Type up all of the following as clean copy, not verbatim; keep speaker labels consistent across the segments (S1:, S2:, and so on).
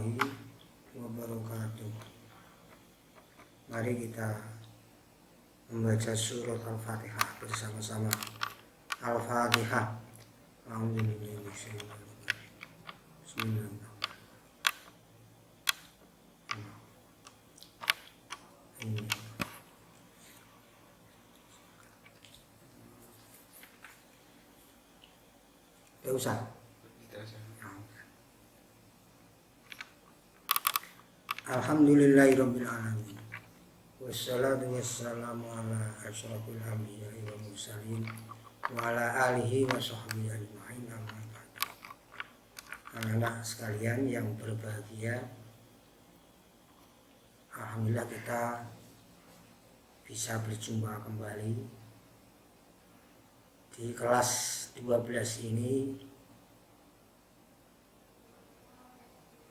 S1: warahmatullahi wabarakatuh. Mari kita membaca surat Al-Fatihah bersama-sama. Al-Fatihah. Bismillahirrahmanirrahim. Tidak usah. Alhamdulillahirabbil alamin. Wassalatu wassalamu ala asyrafil anbiya'i wal mursalin wa ala alihi wa sahbihi ajma'in. Amma ba'd. Anak-anak sekalian yang berbahagia, alhamdulillah kita bisa berjumpa kembali di kelas 12 ini.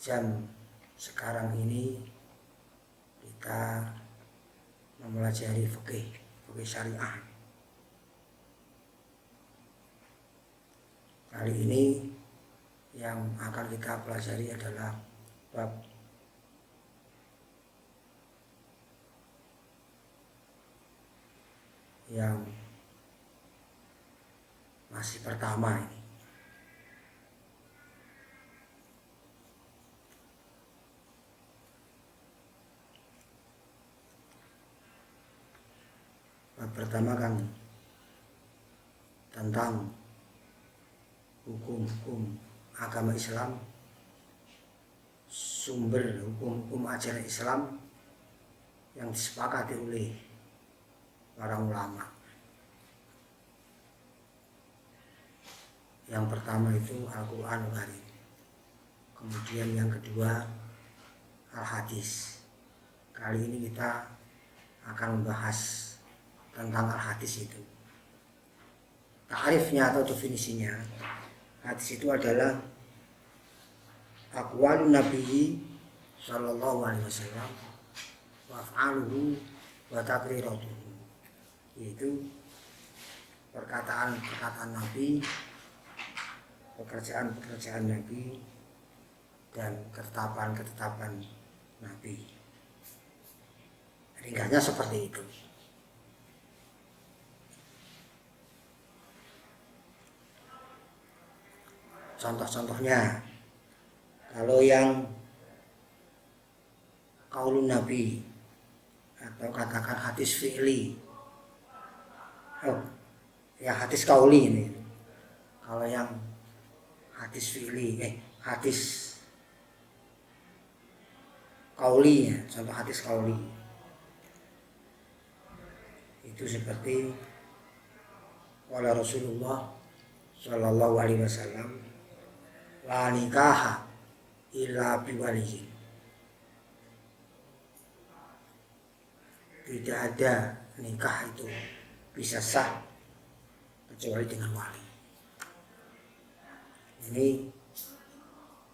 S1: Jam sekarang ini kita mempelajari fikih syariah. Kali ini yang akan kita pelajari adalah bab yang masih pertama ini. Pertama kan tentang hukum-hukum agama Islam, sumber hukum-hukum ajaran Islam yang disepakati oleh para ulama. Yang pertama itu Al-Quran Karim, kemudian yang kedua Al-Hadis. Kali ini kita akan membahas tentang al-hadis itu. Ta'rifnya atau definisinya, hadis itu adalah aqwalun nabiyyi sallallahu alaihi wasallam wa af'aluhu wa taqriratuhu, yaitu perkataan Nabi, pekerjaan Nabi, dan ketetapan Nabi. Ringkasnya seperti itu. Contoh-contohnya, kalau yang qaulun Nabi atau katakan hadis fi'li, hadis qauli ini. Kalau yang hadis fi'li, hadis qauli ya, contoh hadis qauli itu seperti wala Rasulullah sallallahu alaihi wasallam la nikaha illa biwaliyin. Tidak ada nikah itu bisa sah kecuali dengan wali. Ini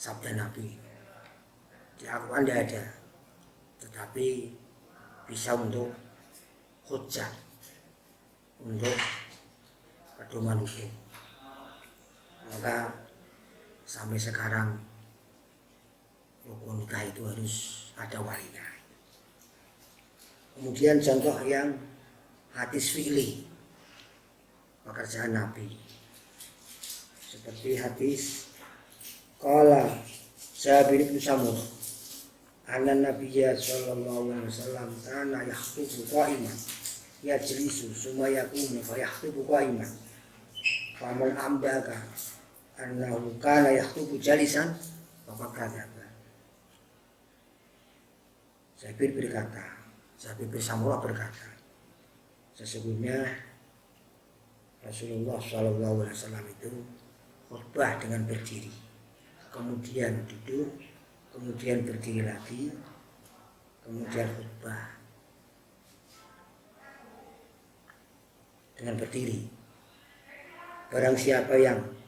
S1: sabda Nabi. Di Al-Quran tidak ada, tetapi bisa untuk hujjah, untuk pedoman hukum. Maka sampai sekarang rukun nikah itu harus ada walinya. Kemudian contoh yang hadis fi'li, pekerjaan Nabi, seperti hadis qala Jabir bin Samurah anna Nabiyya sallallahu alaihi wasallam kana yakhutubu qa'iman yajlisu summa yaqumu fa yakhutubu qa'iman faman ambaka annahu kana yakhutubu jalisan faqad kadzaba. Jabir bin Samurah berkata, sesungguhnya Rasulullah sallallahu alaihi wasallam itu khutbah dengan berdiri, kemudian duduk, kemudian berdiri lagi, kemudian khutbah dengan berdiri. Barang siapa yang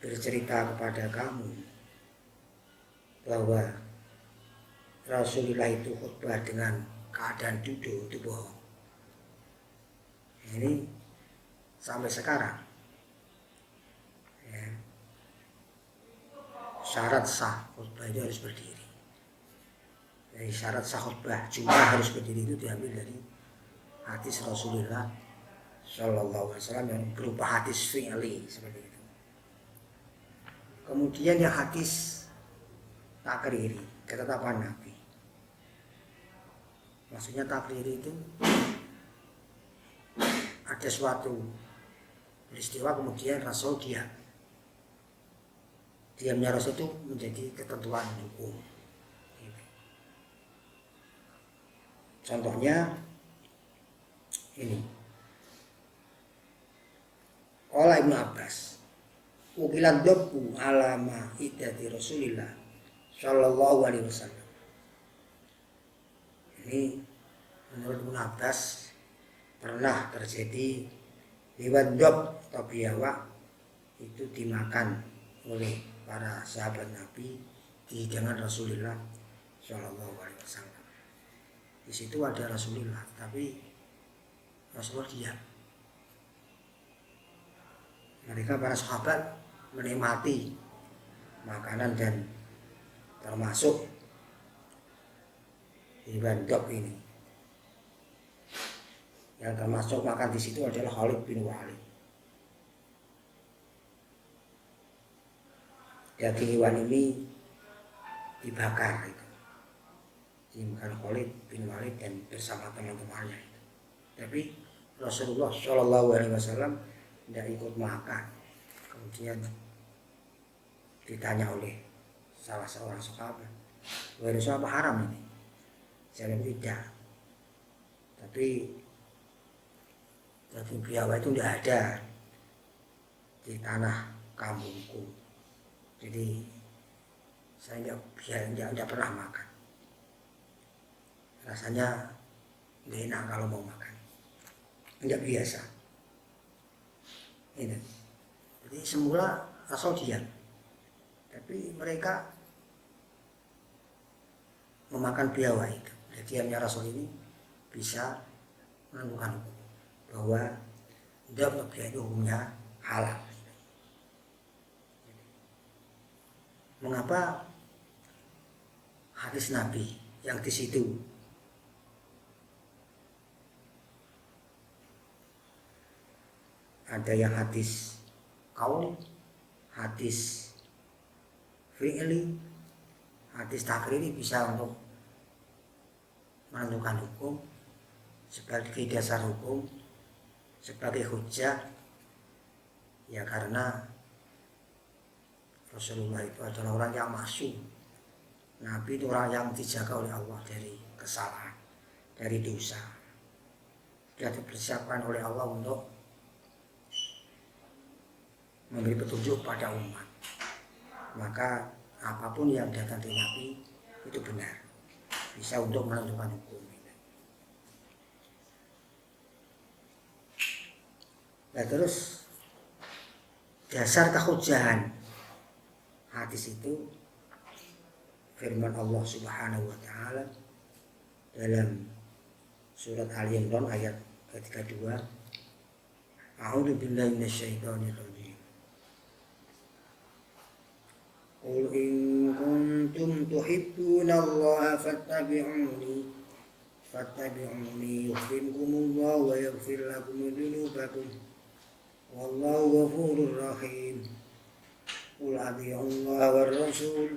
S1: bercerita kepada kamu bahwa Rasulullah itu khutbah dengan keadaan duduk, itu bohong. Ini sampai sekarang ya, syarat sah khutbah itu harus berdiri. Dari syarat sah khutbah Jumat harus berdiri itu diambil dari hadis Rasulullah Shallallahu Alaihi Wasallam yang berupa hadis fi'li seperti itu. Kemudian yang hadis takriri, ketetapan Nabi. Maksudnya takriri itu ada suatu peristiwa kemudian Rasul diamnya Rasul itu menjadi ketentuan hukum. Contohnya ini, Qala Ibnu Abbas, ukilan dobu alama idati Rasulillah Shallallahu Alaihi Wasallam. Ini menurut Ibnu Abbas pernah terjadi hewan dob atau biawak itu dimakan oleh para sahabat Nabi di hidangan Rasulullah Shallallahu Alaihi Wasallam. Di situ ada Rasulullah, tapi Rasulullah diam. Mereka para sahabat menikmati makanan dan termasuk hewan dog ini. Yang termasuk makan di situ adalah Khalid bin Walid. Daging hewan ini dibakar itu. Dimakan Khalid bin Walid dan bersama teman-temannya itu. Tapi Rasulullah Shallallahu Alaihi Wasallam tidak ikut makan. Kemudian ditanya oleh salah seorang sahabat, "Wahai Rasul, apa haram ini?" Saya bilang tidak. Tapi daging biawak itu tidak ada di tanah kampungku. Jadi saya tidak pernah makan. Rasanya tidak enak kalau mau makan. Tidak biasa. Ini. Jadi semula Rasul diam, tapi mereka memakan biawak itu. Jadi diamnya Rasul ini bisa menentukan bahwa dab itu hukumnya halal. Mengapa hadis Nabi yang di situ ada yang hadis qaul, hadis fi'li, hadis takriri bisa untuk menentukan hukum sebagai dasar hukum, sebagai hujjah? Ya karena Rasulullah itu adalah orang yang maksum. Nabi itu orang yang dijaga oleh Allah dari kesalahan, dari dosa. Dia dipersiapkan oleh Allah untuk memberi petunjuk pada umat. Maka apapun yang datang dari Nabi itu benar, bisa untuk menentukan hukum. Nah terus dasar kehujahan hadis itu firman Allah Subhanahu wa taala dalam surat Ali Imran ayat ke-32, A'udzu billahi minasyaitonir rajim. Qul in kuntum tuhibbunallaha fattabi'uni yuhibbukumullahu wa yaghfir lakum dzunubakum wallahu ghafurur rahim. Qul atii'ullaha war rasul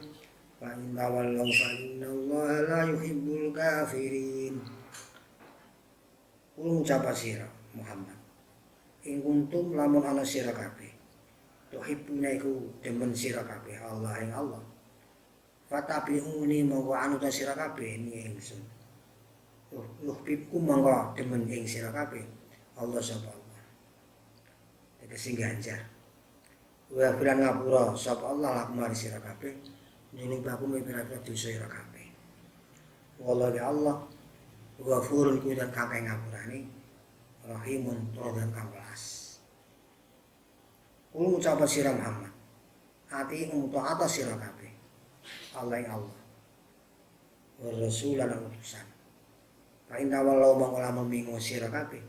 S1: fa in tawallaw fa innallaha la yuhibbul kafirin. Qul ngucap sira Muhammad, in kuntum lamun ana sira kabeh tuhibbuna iku demen sira kabeh Allah ing Allah, fatabi'uni mongko anut sira kabeh ing ingsun. Yuhibbukum mongko demen ing sira kabeh Allah sapa Allah. Tegese ganjar. Wa bilan ngapura sapa Allah lakum mari sira kabeh nini bakum pira-pira dosa sira kabeh. Wallahu Allah Ghafurun kuwi dan kakek ngapurane, Rahimun tur dan kang welas. Kulo ngucap sira Muhammad, ati untuk atas sira kabeh Allah ing Allah wa rasul lan utusan. Fa inna wallahu mangala membingung sira kabeh,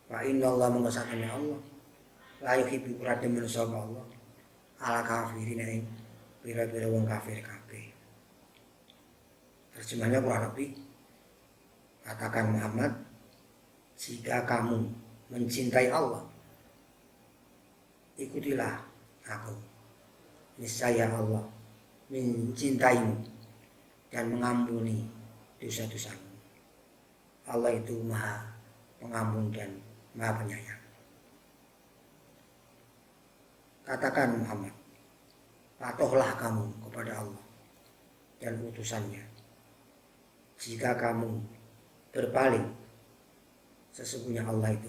S1: fa inna Allah mengesatane Allah la yuhibbu demen sapa Allah ala kafirin ing pira-pira wong kafir kabeh. Terjemahnya kurang lebih, katakan Muhammad, jika kamu mencintai Allah, ikutilah aku. Niscaya Allah mencintaimu dan mengampuni dosa-dosamu. Allah itu Maha Pengampun dan Maha Penyayang. Katakan Muhammad, patuhlah kamu kepada Allah dan utusannya. Jika kamu berpaling, sesungguhnya Allah itu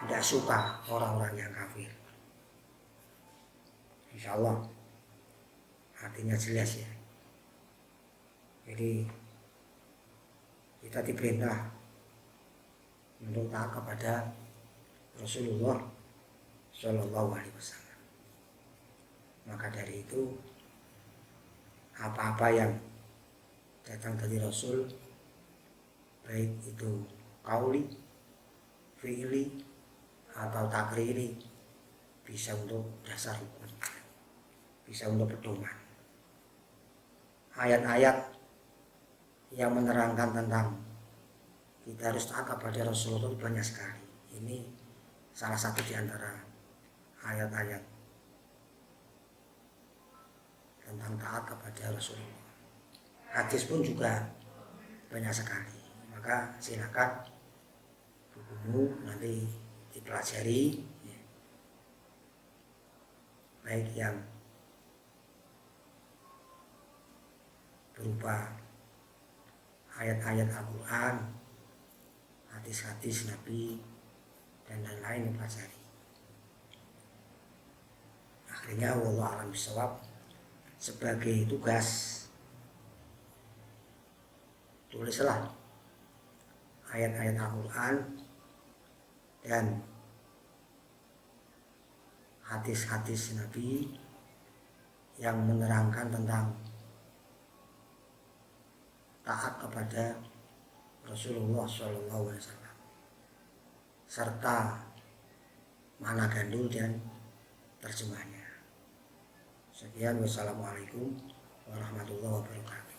S1: tidak suka orang-orang yang kafir. Insya Allah artinya jelas ya. Jadi kita diperintah untuk taat kepada Rasulullah Shallallahu Alaihi Wasallam. Maka dari itu apa-apa yang datang dari Rasul, baik itu qauli, fi'li atau takriri, bisa untuk dasar hukum, bisa untuk pedoman. Ayat-ayat yang menerangkan tentang kita harus taat kepada Rasulullah itu banyak sekali. Ini salah satu di antara ayat-ayat tentang taat kepada Rasulullah. Hadis pun juga banyak sekali. Maka silakan bukumu nanti dipelajari, ya. Baik yang berupa ayat-ayat Al-Quran, hadis-hadis Nabi, dan lain-lain dipelajari. Akhirnya wallahu a'lam bishawab, sebagai tugas tulislah ayat-ayat Al-Quran dan hadis-hadis Nabi yang menerangkan tentang taat kepada Rasulullah SAW, serta makna gandul dan terjemahnya. Sekian, wassalamualaikum warahmatullahi wabarakatuh.